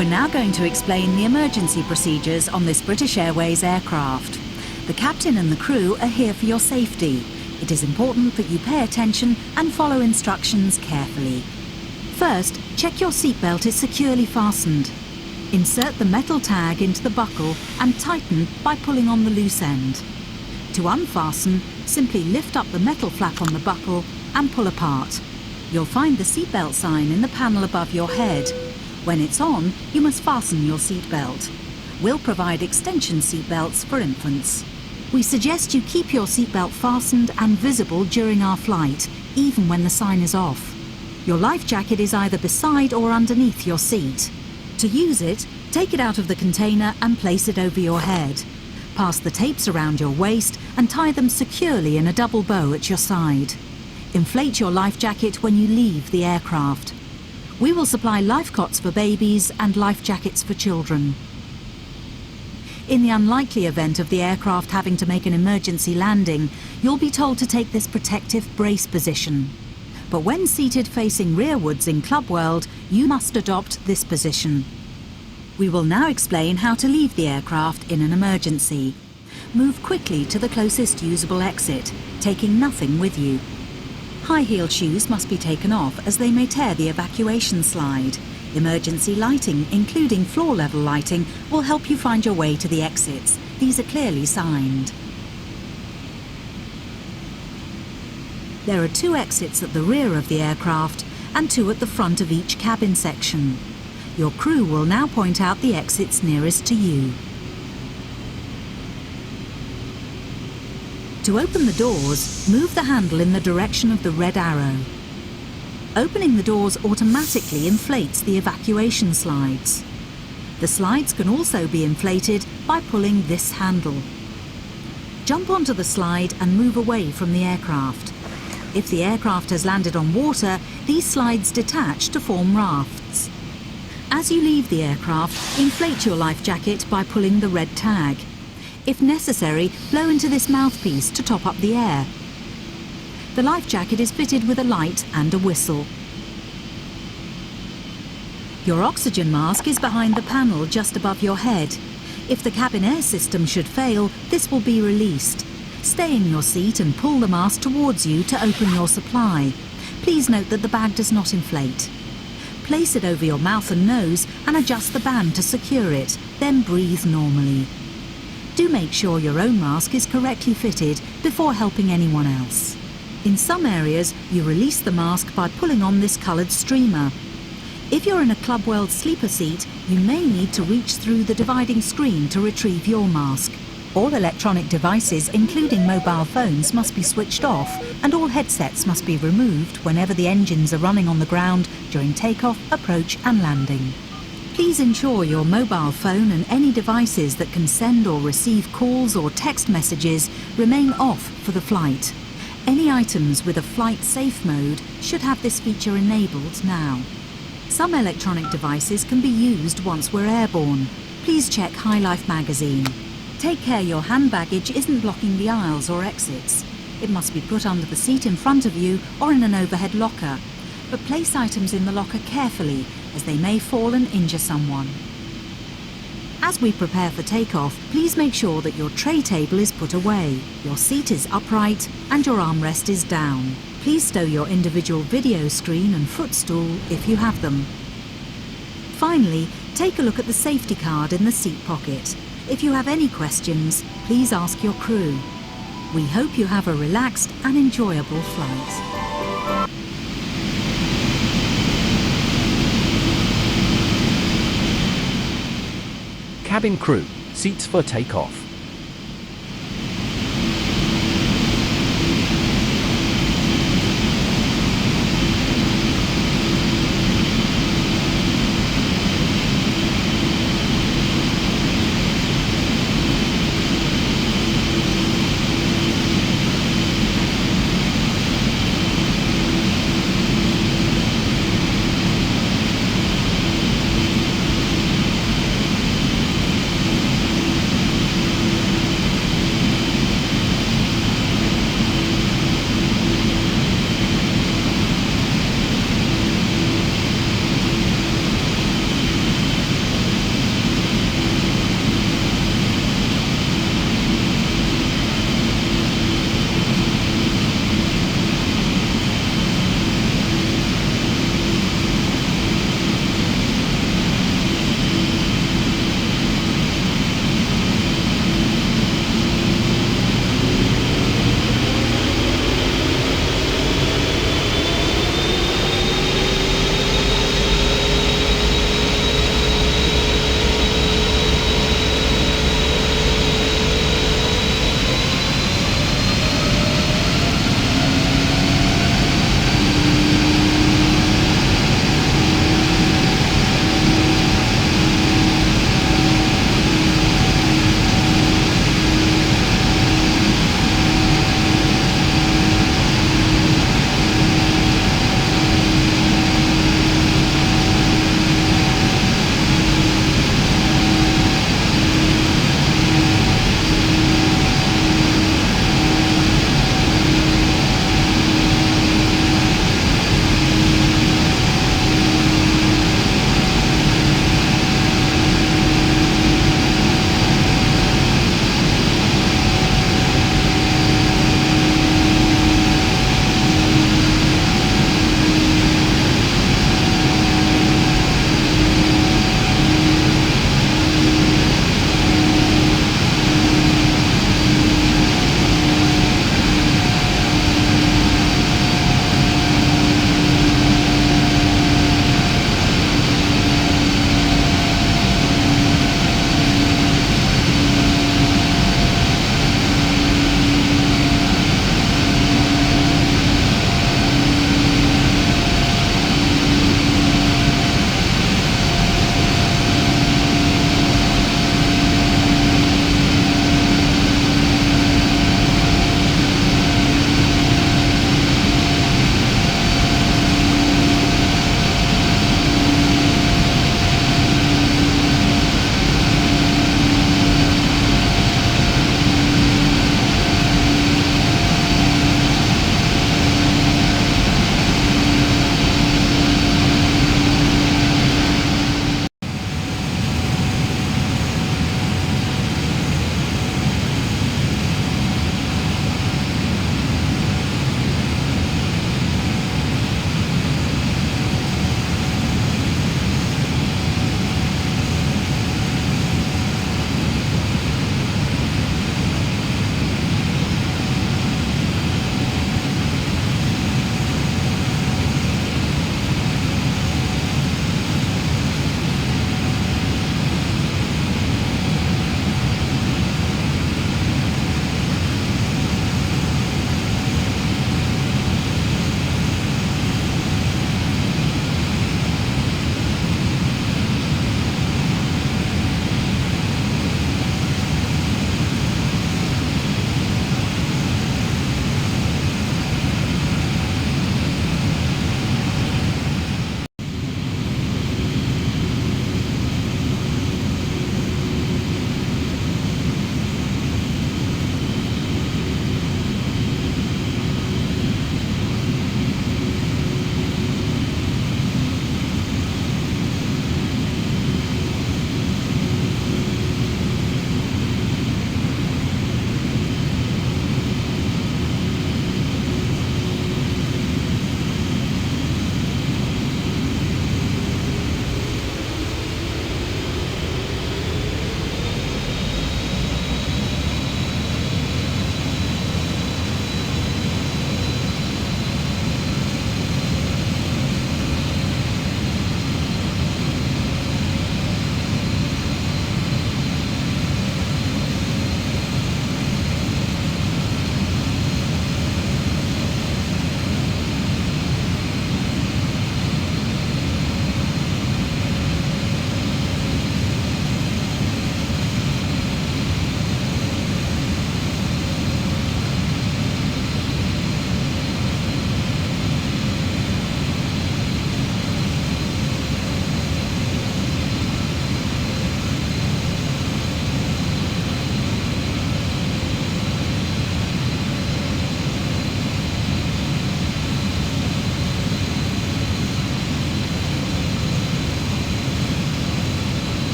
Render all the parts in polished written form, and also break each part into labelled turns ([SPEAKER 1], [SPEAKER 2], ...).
[SPEAKER 1] We're now going to explain the emergency procedures on this British Airways aircraft. The captain and the crew are here for your safety. It is important that you pay attention and follow instructions carefully. First, check your seatbelt is securely fastened. Insert the metal tag into the buckle and tighten by pulling on the loose end. To unfasten, simply lift up the metal flap on the buckle and pull apart. You'll find the seatbelt sign in the panel above your head. When it's on, you must fasten your seatbelt. We'll provide extension seatbelts for infants. We suggest you keep your seatbelt fastened and visible during our flight, even when the sign is off. Your life jacket is either beside or underneath your seat. To use it, take it out of the container and place it over your head. Pass the tapes around your waist and tie them securely in a double bow at your side. Inflate your life jacket when you leave the aircraft. We will supply life cots for babies and life jackets for children. In the unlikely event of the aircraft having to make an emergency landing, you'll be told to take this protective brace position. But when seated facing rearwards in Club World, you must adopt this position. We will now explain how to leave the aircraft in an emergency. Move quickly to the closest usable exit, taking nothing with you. High-heeled shoes must be taken off as they may tear the evacuation slide. Emergency lighting, including floor-level lighting, will help you find your way to the exits. These are clearly signed. There are 2 exits at the rear of the aircraft and 2 at the front of each cabin section. Your crew will now point out the exits nearest to you. To open the doors, move the handle in the direction of the red arrow. Opening the doors automatically inflates the evacuation slides. The slides can also be inflated by pulling this handle. Jump onto the slide and move away from the aircraft. If the aircraft has landed on water, these slides detach to form rafts. As you leave the aircraft, inflate your life jacket by pulling the red tag. If necessary, blow into this mouthpiece to top up the air. The life jacket is fitted with a light and a whistle. Your oxygen mask is behind the panel just above your head. If the cabin air system should fail, this will be released. Stay in your seat and pull the mask towards you to open your supply. Please note that the bag does not inflate. Place it over your mouth and nose and adjust the band to secure it, then breathe normally. Do make sure your own mask is correctly fitted before helping anyone else. In some areas, you release the mask by pulling on this coloured streamer. If you're in a Club World sleeper seat, you may need to reach through the dividing screen to retrieve your mask. All electronic devices, including mobile phones, must be switched off, and all headsets must be removed whenever the engines are running on the ground during takeoff, approach and landing. Please ensure your mobile phone and any devices that can send or receive calls or text messages remain off for the flight. Any items with a flight safe mode should have this feature enabled now. Some electronic devices can be used once we're airborne. Please check High Life magazine. Take care your hand baggage isn't blocking the aisles or exits. It must be put under the seat in front of you or in an overhead locker. But place items in the locker carefully, as they may fall and injure someone. As we prepare for takeoff, please make sure that your tray table is put away, your seat is upright and your armrest is down. Please stow your individual video screen and footstool if you have them. Finally, take a look at the safety card in the seat pocket. If you have any questions, please ask your crew. We hope you have a relaxed and enjoyable flight.
[SPEAKER 2] Cabin crew, seats for takeoff.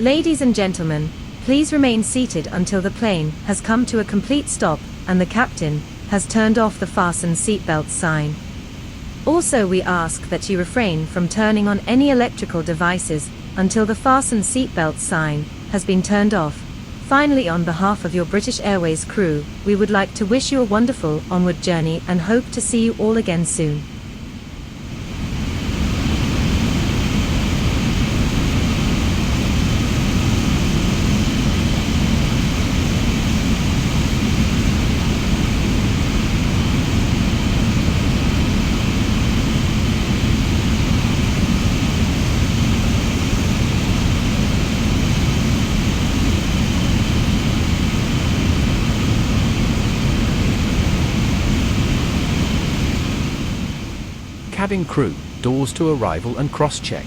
[SPEAKER 3] Ladies and gentlemen, please remain seated until the plane has come to a complete stop and the captain has turned off the fasten seatbelt sign. Also, we ask that you refrain from turning on any electrical devices until the fasten seatbelt sign has been turned off. Finally, on behalf of your British Airways crew, we would like to wish you a wonderful onward journey and hope to see you all again soon.
[SPEAKER 2] Cabin crew, doors to arrival and cross-check.